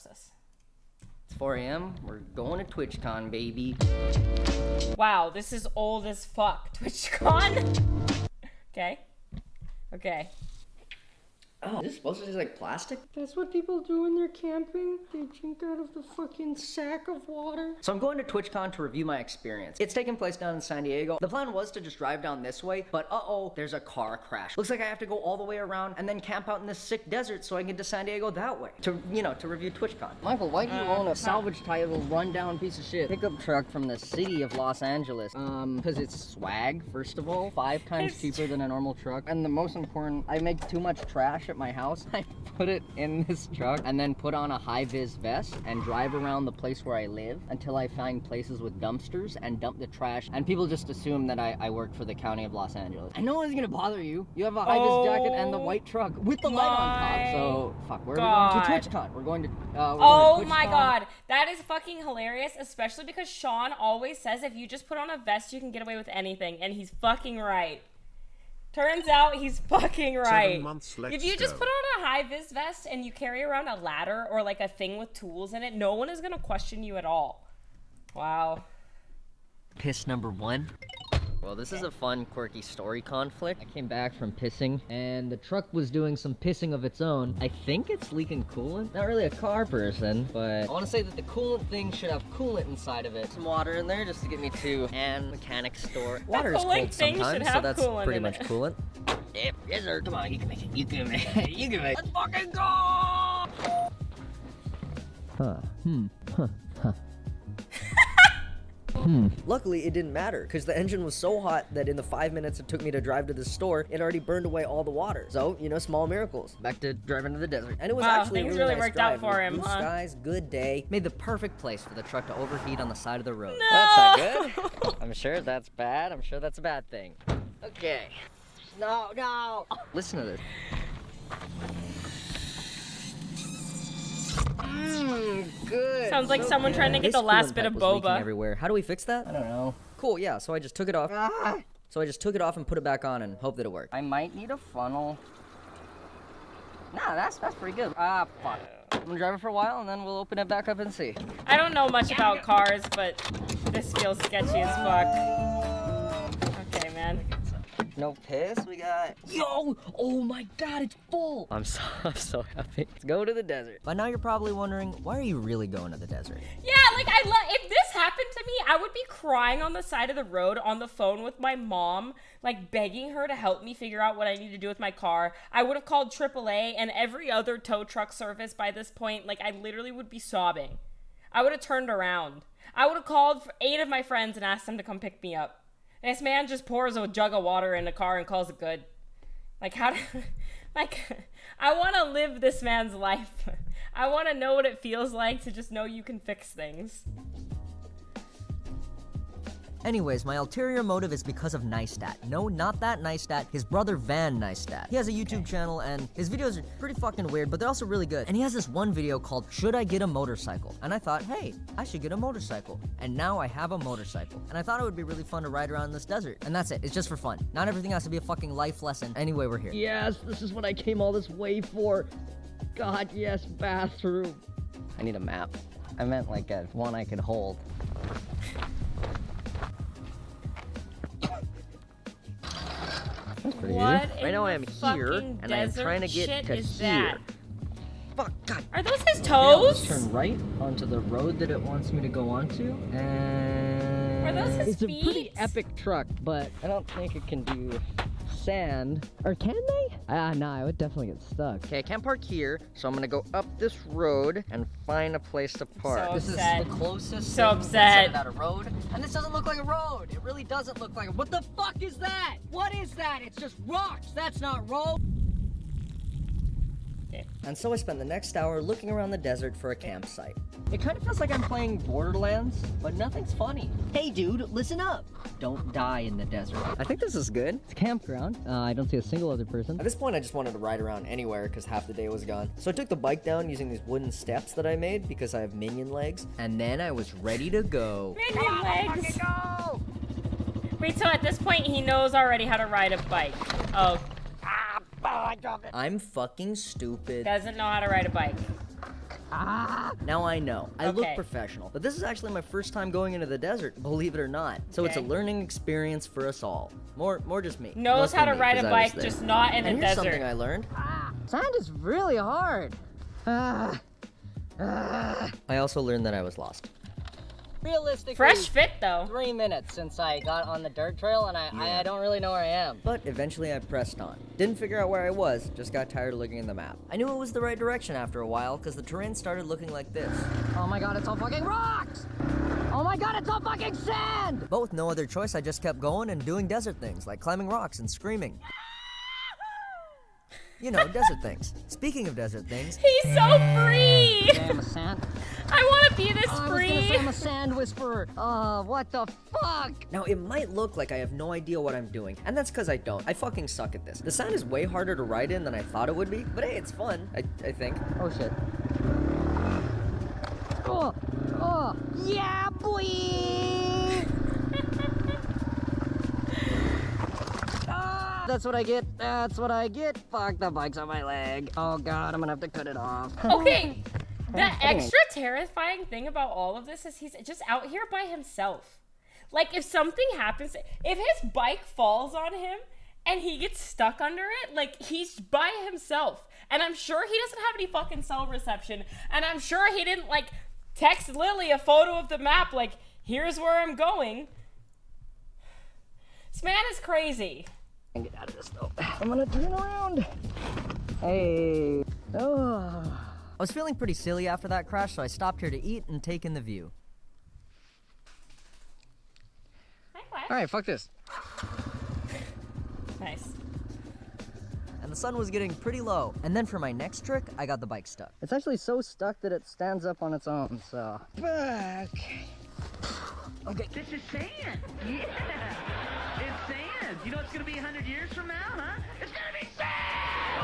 process. It's 4 a.m. We're going to TwitchCon, baby. Wow, this is old as fuck. TwitchCon? Okay. Okay. Oh, is this supposed to taste like plastic? That's what people do when they're camping. They drink out of the fucking sack of water. So I'm going to TwitchCon to review my experience. It's taking place down in San Diego. The plan was to just drive down this way, but uh-oh, there's a car crash. Looks like I have to go all the way around and then camp out in this sick desert so I can get to San Diego that way. To, you know, to review TwitchCon. Michael, why do you own a salvage title rundown piece of shit pickup truck from the city of Los Angeles? Because it's swag, first of all. 5 times cheaper than a normal truck. And the most important, I make too much trash at my house. I put it in this truck and then put on a high-vis vest and drive around the place where I live until I find places with dumpsters and dump the trash. And people just assume that I work for the county of Los Angeles. And no one's gonna bother you. You have a high-vis jacket and the white truck with the light on top. So, fuck, where are we going to TwitchCon? We're going to, oh my god, that is fucking hilarious, especially because Sean always says if you just put on a vest, you can get away with anything, and he's fucking right. Turns out he's fucking right. 7 months, if you just put on a high-vis vest and you carry around a ladder or like a thing with tools in it, no one is gonna question you at all. Wow. Piss number 1. Well, this is a fun, quirky story conflict. I came back from pissing, and the truck was doing some pissing of its own. I think it's leaking coolant. Not really a car person, but I want to say that the coolant thing should have coolant inside of it. Some water in there just to get me to an mechanic store. Water is cold sometimes, so that's pretty much coolant. Yeah, yes sir, come on, you can make it, you can make it, you can make it. Let's fucking go! Luckily, it didn't matter, because the engine was so hot that in the 5 minutes it took me to drive to the store, it already burned away all the water. So, you know, small miracles. Back to driving to the desert. And it was actually a really nice worked drive. out for him, Blue huh? skies, good day. Made the perfect place for the truck to overheat on the side of the road. No! That's not good. I'm sure that's bad. I'm sure that's a bad thing. Okay. No, no. Listen to this. Good. Sounds like someone trying to get the last bit of boba. Everywhere. How do we fix that? I don't know. Cool, yeah, so I just took it off. So I just took it off and put it back on and hope that it worked. I might need a funnel. Nah, that's pretty good. Ah, fuck. I'm gonna drive it for a while and then we'll open it back up and see. I don't know much about cars, but this feels sketchy as fuck. Okay, man. No piss, we got... Yo! Oh my god, it's full! I'm so happy. Let's go to the desert. By now you're probably wondering, why are you really going to the desert? Yeah, like, if this happened to me, I would be crying on the side of the road on the phone with my mom, like, begging her to help me figure out what I need to do with my car. I would have called AAA and every other tow truck service by this point. Like, I literally would be sobbing. I would have turned around. I would have called 8 of my friends and asked them to come pick me up. This man just pours a jug of water in the car and calls it good. Like, how do... Like, I want to live this man's life. I want to know what it feels like to just know you can fix things. Anyways, my ulterior motive is because of Neistat. No, not that Neistat, his brother Van Neistat. He has a YouTube channel and his videos are pretty fucking weird, but they're also really good. And he has this one video called, Should I Get a Motorcycle? And I thought, hey, I should get a motorcycle. And now I have a motorcycle. And I thought it would be really fun to ride around this desert. And that's it, it's just for fun. Not everything has to be a fucking life lesson. Anyway, we're here. Yes, this is what I came all this way for. God, yes, bathroom. I need a map. I meant like a one I could hold. That's pretty What easy. Right now I am here, and I am trying to get to here. Fuck, God. Are those his toes? Turn right onto the road that it wants me to go onto, and... Are those his It's feet? a pretty epic truck, but I don't think it can do sand. Or can they? Nah, I would definitely get stuck. Okay, I can't park here, so I'm gonna go up this road and find a place to park. So this upset. is the closest So thing upset. about a road, and this doesn't look like a road. It really doesn't look like it. What the fuck is that? What is that? It's just rocks. That's not road. Okay. And so I spent the next hour looking around the desert for a campsite. It kind of feels like I'm playing Borderlands, but nothing's funny. Hey dude, listen up! Don't die in the desert. I think this is good. It's a campground. I don't see a single other person. At this point, I just wanted to ride around anywhere because half the day was gone. So I took the bike down using these wooden steps that I made because I have minion legs. And then I was ready to go. Minion legs! Go! Wait, so at this point, he knows already how to ride a bike. Oh. I dropped it. I'm fucking stupid. Doesn't know how to ride a bike. Now I know. I look Okay. professional, but this is actually my first time going into the desert, believe it or not. So it's a Okay. learning experience for us all. More just me. Knows Mostly how to me, ride 'cause a I was bike, there. just not in a And here's desert. something I learned. Sand is really hard. I also learned that I was lost. Realistically, Fresh fit though. 3 minutes since I got on the dirt trail, and I don't really know where I am. But eventually I pressed on. Didn't figure out where I was, just got tired of looking at the map. I knew it was the right direction after a while, because the terrain started looking like this. Oh my god, it's all fucking rocks! Oh my god, it's all fucking sand! But with no other choice, I just kept going and doing desert things, like climbing rocks and screaming. You know, desert things. Speaking of desert things, He's so free. I'm a sand. I want to be this I was gonna free. say I'm a sand whisperer. What the fuck? now it might look like I have no idea what I'm doing, and that's because I don't. I fucking suck at this. The sand is way harder to ride in than I thought it would be, but hey, it's fun, I think. Oh shit. Oh, yeah, boy! That's what I get. That's what I get. Fuck, the bike's on my leg. Oh god, I'm gonna have to cut it off. Okay, the extra terrifying thing about all of this is he's just out here by himself. Like, if something happens, if his bike falls on him and he gets stuck under it, like, he's by himself. And I'm sure he doesn't have any fucking cell reception. And I'm sure he didn't, like, text Lily a photo of the map, like, here's where I'm going. This man is crazy. Get out of this though. I'm gonna turn around. Hey. Oh. I was feeling pretty silly after that crash, so I stopped here to eat and take in the view. Alright, fuck this. Nice. And the sun was getting pretty low. And then for my next trick, I got the bike stuck. It's actually so stuck that it stands up on its own, so. Fuck. Okay. This is sand. Yeah. It's sand. You know it's gonna be 100 years from now, huh? It's gonna be sand!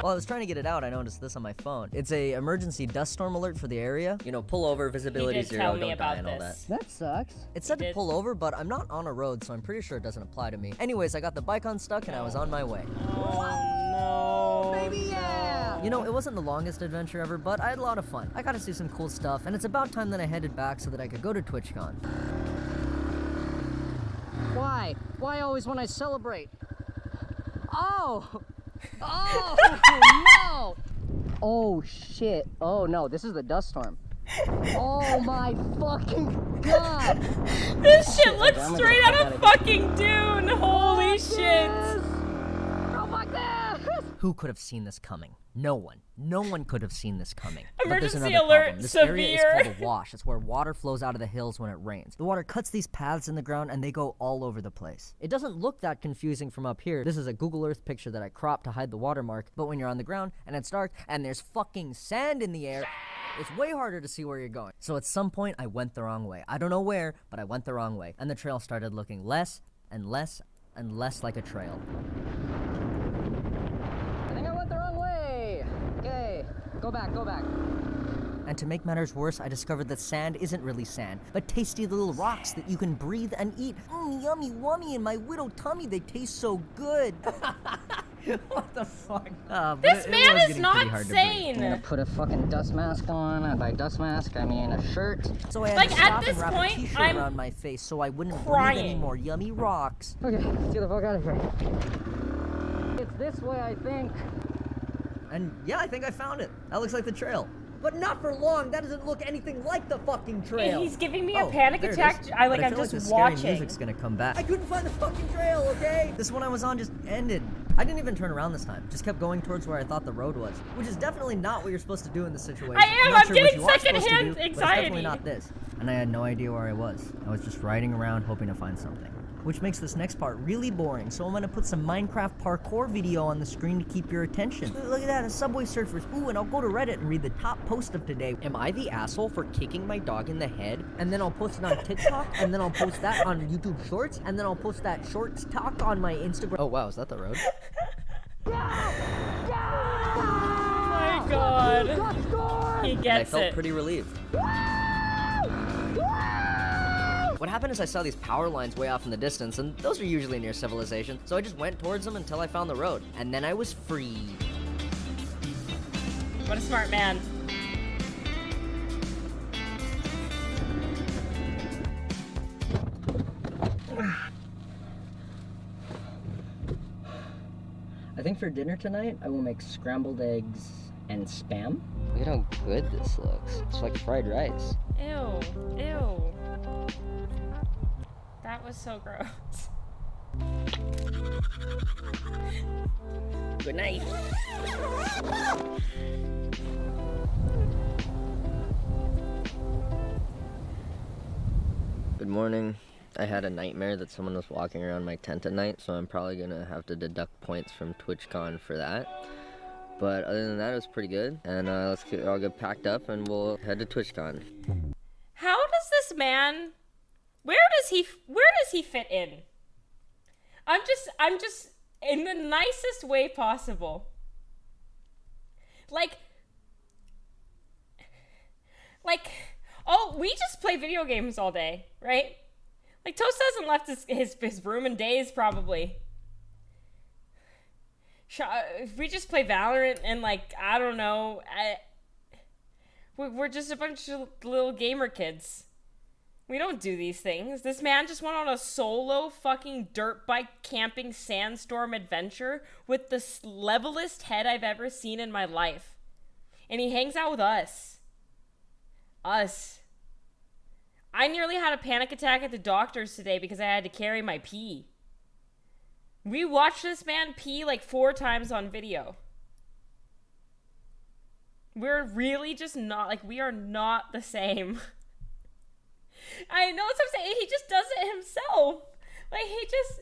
While I was trying to get it out, I noticed this on my phone. It's a emergency dust storm alert for the area. You know, pull over, visibility He did zero, tell me don't die about and all that. this. That sucks. It said He to did. pull over, but I'm not on a road, so I'm pretty sure it doesn't apply to me. Anyways, I got the bike unstuck and I was on my way. Oh, no. Baby, yeah! You know, it wasn't the longest adventure ever, but I had a lot of fun. I got to see some cool stuff, and it's about time that I headed back so that I could go to TwitchCon. Why? Why always when I celebrate? Oh! Oh, no! Oh, shit. Oh, no, this is the dust storm. Oh, my fucking God! This shit looks I'm gonna straight get out of the fuck fucking Dune. Holy shit. Oh, fuck this! Who could have seen this coming? No one. No one could have seen this coming. But there's Emergency another alert, problem. This area is severe. called a wash. It's where water flows out of the hills when it rains. The water cuts these paths in the ground and they go all over the place. It doesn't look that confusing from up here. This is a Google Earth picture that I cropped to hide the watermark, but when you're on the ground and it's dark and there's fucking sand in the air, it's way harder to see where you're going. So at some point I went the wrong way. I don't know where, but I went the wrong way. And the trail started looking less and less and less like a trail. I think I went the wrong way. Okay, go back, go back. And to make matters worse, I discovered that sand isn't really sand, but tasty little rocks that you can breathe and eat. Yummy wummy in my widow tummy, they taste so good. What the fuck? This man is not sane. I'm gonna put a fucking dust mask on, and by dust mask, I mean a shirt. So I had Like, to at stop this and wrap point, a t-shirt I'm around my face so I wouldn't crying. breathe any more yummy rocks. Okay, let's get the fuck out of here. It's this way, I think. And yeah, I think I found it. That looks like the trail. But not for long. That doesn't look anything like the fucking trail. He's giving me a Oh, panic there it attack. is. I'm But feel just like the scary watching. music's gonna come back. I couldn't find the fucking trail, okay? This one I was on just ended. I didn't even turn around this time. Just kept going towards where I thought the road was, which is definitely not what you're supposed to do in this situation. I am. not I'm sure getting what you are supposed to secondhand do, but it's anxiety. definitely not this. And I had no idea where I was. I was just riding around hoping to find something. Which makes this next part really boring, so I'm gonna put some Minecraft parkour video on the screen to keep your attention. Look at that, a Subway Surfers. Ooh, and I'll go to Reddit and read the top post of today. Am I the asshole for kicking my dog in the head? And then I'll post it on TikTok, and then I'll post that on YouTube Shorts, and then I'll post that Shorts talk on my Instagram. Oh wow, is that the road? Oh my god. He And I gets felt it. pretty relieved. What happened is I saw these power lines way off in the distance, and those are usually near civilization, so I just went towards them until I found the road, and then I was free. What a smart man. After dinner tonight, I will make scrambled eggs and spam. Look at how good this looks. It's like fried rice. Ew. Ew. That was so gross. Good night. Good morning. I had a nightmare that someone was walking around my tent at night, so I'm probably gonna have to deduct points from TwitchCon for that. But other than that, it was pretty good. And I'll get packed up and we'll head to TwitchCon. How does this man, where does he fit in? I'm just in the nicest way possible. Like, oh, we just play video games all day, right? Like, Toast hasn't left his room in days, probably. If we just play Valorant and, like, I don't know, we're just a bunch of little gamer kids. We don't do these things. This man just went on a solo fucking dirt bike camping sandstorm adventure with the levelest head I've ever seen in my life. And he hangs out with us. Us. I nearly had a panic attack at the doctor's today because I had to carry my pee. We watched this man pee like 4 times on video. We're really just not, like, we are not the same. I know what I'm saying. He just does it himself. Like, he just,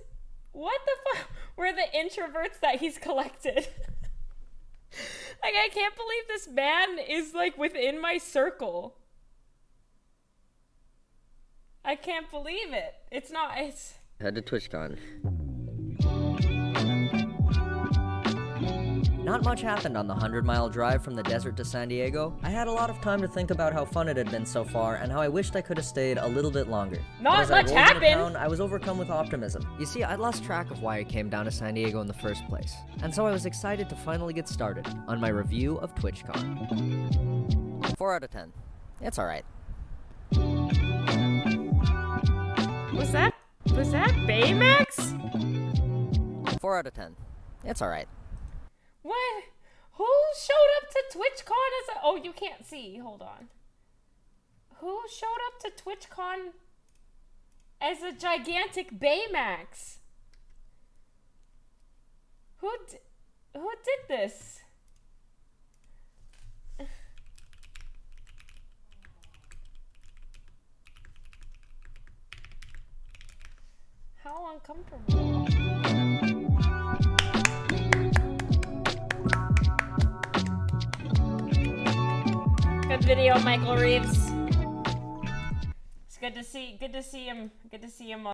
what the fuck? We're the introverts that he's collected. Like, I can't believe this man is, like, within my circle. I can't believe it. It's Head to TwitchCon. Not much happened on the 100-mile drive from the desert to San Diego. I had a lot of time to think about how fun it had been so far and how I wished I could have stayed a little bit longer. Not much happened. I was overcome with optimism. You see, I'd lost track of why I came down to San Diego in the first place. And so I was excited to finally get started on my review of TwitchCon. 4 out of 10. It's alright. Was that Baymax? 4 out of 10. It's alright. What? Who showed up to TwitchCon as a... Oh, you can't see. Hold on. Who showed up to TwitchCon as a gigantic Baymax? Who did this? How uncomfortable. Good video, Michael Reeves. It's good to see him. Good to see him.